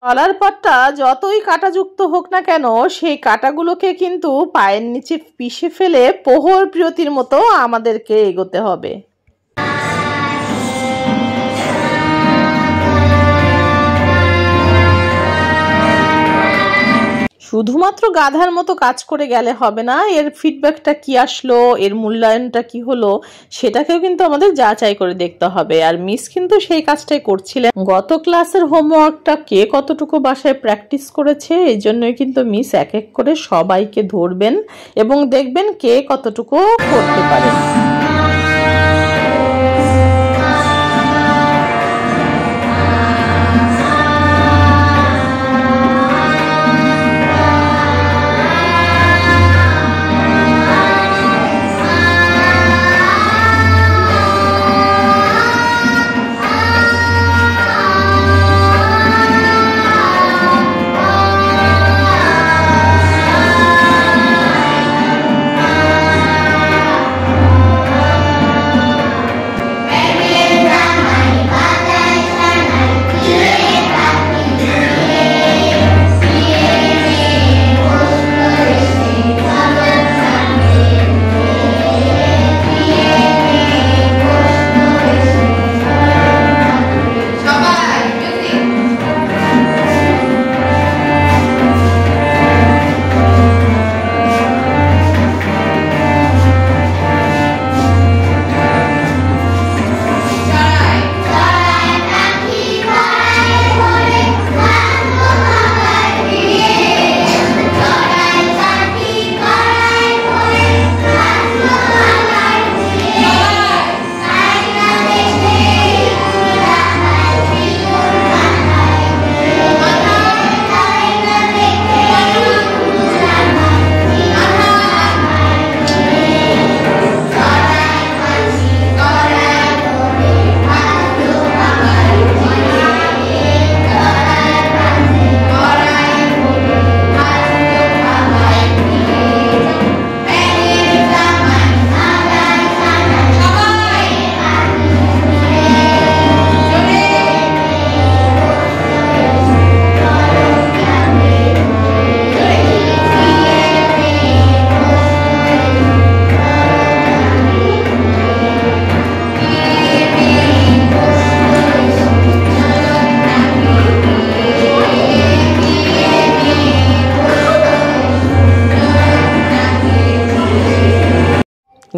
তলার পথটা যতই কাঁটাযুক্ত হোক না কেন, সেই কাঁটাগুলোকে কিন্তু পায়ের নিচে পিষে ফেলে প্রহর প্রিয়তির মতো আমাদেরকে এগোতে হবে। শুধুমাত্র গাধার মতো কাজ করে গেলে হবে না, এর ফিডব্যাকটা কি আসলো, এর মূল্যায়নটা কি হলো, সেটাকেও কিন্তু আমাদের যাচাই করে দেখতে হবে। আর মিস কিন্তু সেই কাজটাই করছিলেন। গত ক্লাসের হোমওয়ার্কটা কে কতটুকু বাসায় প্র্যাকটিস করেছে, এই জন্যই কিন্তু মিস এক এক করে সবাইকে ধরবেন এবং দেখবেন কে কতটুকু করতে পারেন।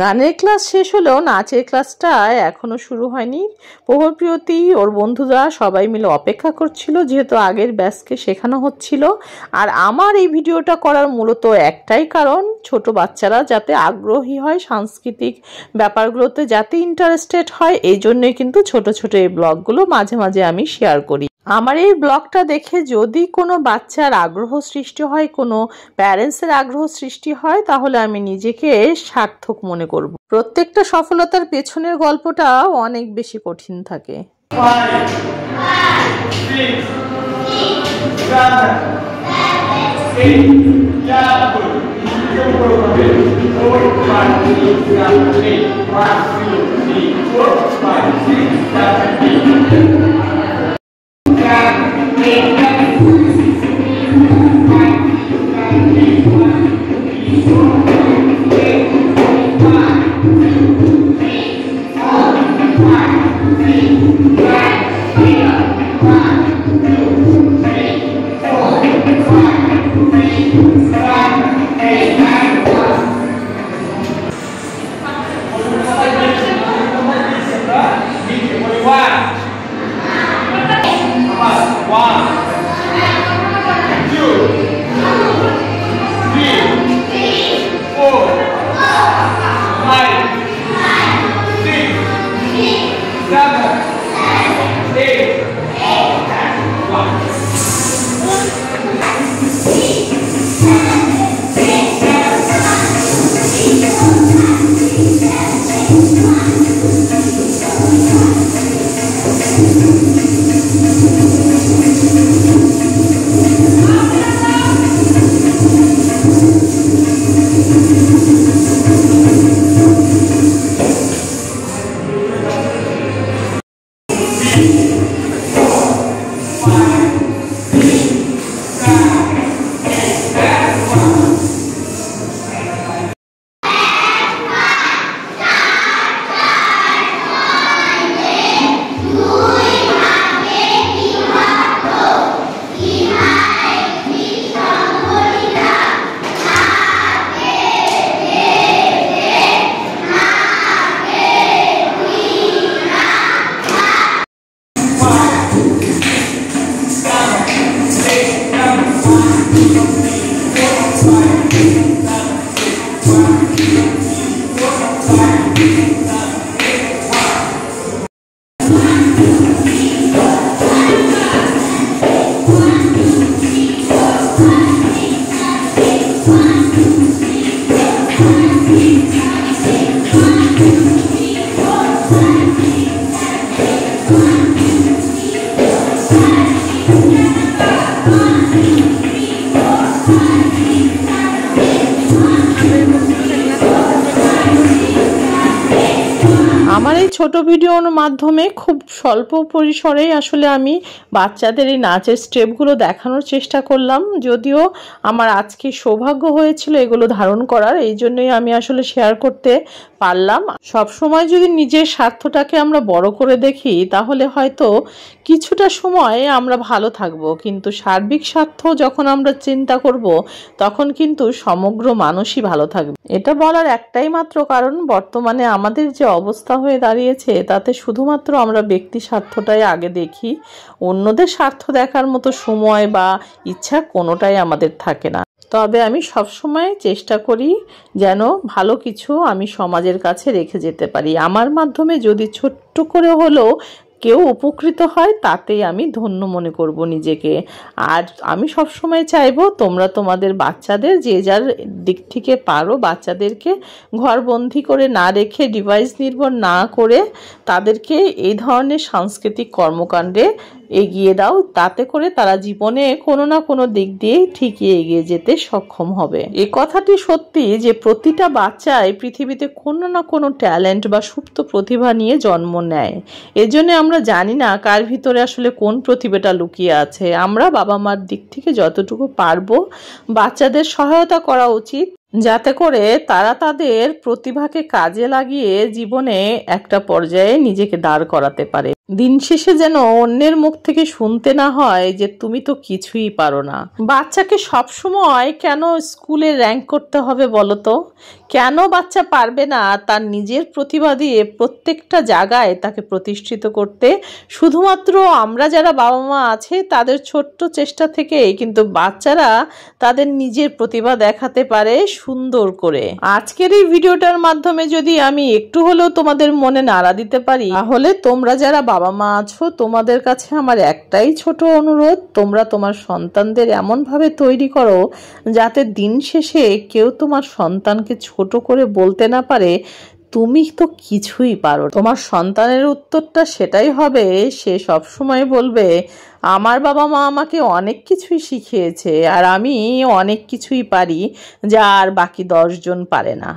গানের ক্লাস শেষ হলেও নাচের ক্লাসটা এখনো শুরু হয়নি। প্রহরপ্রিয়তি ওর বন্ধুরা সবাই মিলে অপেক্ষা করছিল, যেহেতু আগের ব্যাচকে শেখানো হচ্ছিল। আর আমার এই ভিডিওটা করার মূলত একটাই কারণ, ছোট বাচ্চারা যাতে আগ্রহী হয়, সাংস্কৃতিক ব্যাপারগুলোতে যাতে ইন্টারেস্টেড হয়, এই জন্যই কিন্তু ছোট ছোট এই ব্লগগুলো মাঝে মাঝে আমি শেয়ার করি। আমার এই ব্লগটা দেখে যদি কোনো বাচ্চার আগ্রহ সৃষ্টি হয়, কোনো প্যারেন্টসের আগ্রহ সৃষ্টি হয়, তাহলে আমি নিজেকে সার্থক মনে করব। প্রত্যেকটা সফলতার পেছনের গল্পটা অনেক বেশি কঠিন থাকে। 5, 6, 7, 8, 1 আমার এই ছোট ভিডিওর মাধ্যমে খুব স্বল্প পরিসরেই আসলে আমি বাচ্চাদের এই নাচের স্টেপগুলো দেখানোর চেষ্টা করলাম। যদিও আমার আজকে সৌভাগ্য হয়েছিল এগুলো ধারণ করার, এই জন্যই আমি আসলে শেয়ার করতে পারলাম। সব সময় যদি নিজের স্বার্থটাকে আমরা বড় করে দেখি তাহলে হয়তো কিছুটা সময় আমরা ভালো থাকব, কিন্তু সার্বিক স্বার্থ যখন আমরা চিন্তা করব তখন কিন্তু সমগ্র মানুষই ভালো থাকবে। এটা বলার একটাই মাত্র কারণ, বর্তমানে আমাদের যে অবস্থা হয়ে দাঁড়িয়েছে তাতে শুধুমাত্র আমরা ব্যক্তি স্বার্থটাই আগে দেখি, অন্যদের স্বার্থ দেখার মতো সময় বা ইচ্ছা কোনোটাই আমাদের থাকে না। তবে আমি সবসময় চেষ্টা করি যেন ভালো কিছু আমি সমাজের কাছে রেখে যেতে পারি। আমার মাধ্যমে যদি ছোট্ট করে হলেও কেউ উপকৃত হয় তাতেই আমি ধন্য মনে করব নিজেকে। আর আমি সবসময় চাইবো তোমরা তোমাদের বাচ্চাদের যে যার দিক থেকে পারো বাচ্চাদেরকে ঘরবন্দি করে না রেখে, ডিভাইস নির্ভর না করে তাদেরকে এই ধরনের সাংস্কৃতিক কর্মকাণ্ডে এগিয়ে দাও। তাতে করে তারা জীবনে কোনো না কোনো দিক দিয়ে ঠিকই এগিয়ে যেতে সক্ষম হবে। এই কথাটি সত্যি যে প্রতিটা বাচ্চাই পৃথিবীতে কোনো না কোনো ট্যালেন্ট বা সুপ্ত প্রতিভা নিয়ে জন্ম নেয়। এজন্য আমরা জানি না কার ভিতরে আসলে কোন প্রতিভাটা লুকিয়ে আছে। আমরা বাবা মার দিক থেকে যতটুকু পারবো বাচ্চাদের সহায়তা করা উচিত, যাতে করে তারা তাদের প্রতিভাকে কাজে লাগিয়ে জীবনে একটা পর্যায়ে নিজেকে দাঁড় করাতে পারে। দিন শেষে যেন অন্যের মুখ থেকে শুনতে না হয় যে তুমি তো কিছুই পারো না। বাচ্চাকে সবসময় কেন স্কুলে র্যাঙ্ক করতে হবে বলো তো? কেন বাচ্চা পারবে না তার নিজের প্রতিভা দিয়ে প্রত্যেকটা জায়গায় তাকে প্রতিষ্ঠিত করতে? শুধুমাত্র আমরা যারা বাবা মা আছে তাদের ছোট্ট চেষ্টা থেকেই কিন্তু বাচ্চারা তাদের নিজের প্রতিভা দেখাতে পারে সুন্দর করে। আজকের এই ভিডিওটার মাধ্যমে যদি আমি একটু হলেও তোমাদের মনে নাড়া দিতে পারি, তাহলে তোমরা যারা বাবা মা আছো তোমাদের কাছে আমার একটাই ছোট অনুরোধ, তোমরা তোমার সন্তানদের এমনভাবে তৈরি করো যাতে দিন শেষে কেউ তোমার সন্তানকে ছোট করে বলতে না পারে তুমি তো কিছুই পারো। তোমার সন্তানের উত্তরটা সেটাই হবে, সে সবসময় বলবে আমার বাবা মা আমাকে অনেক কিছুই শিখিয়েছে আর আমি অনেক কিছুই পারি যা আর বাকি 10 জন পারে না।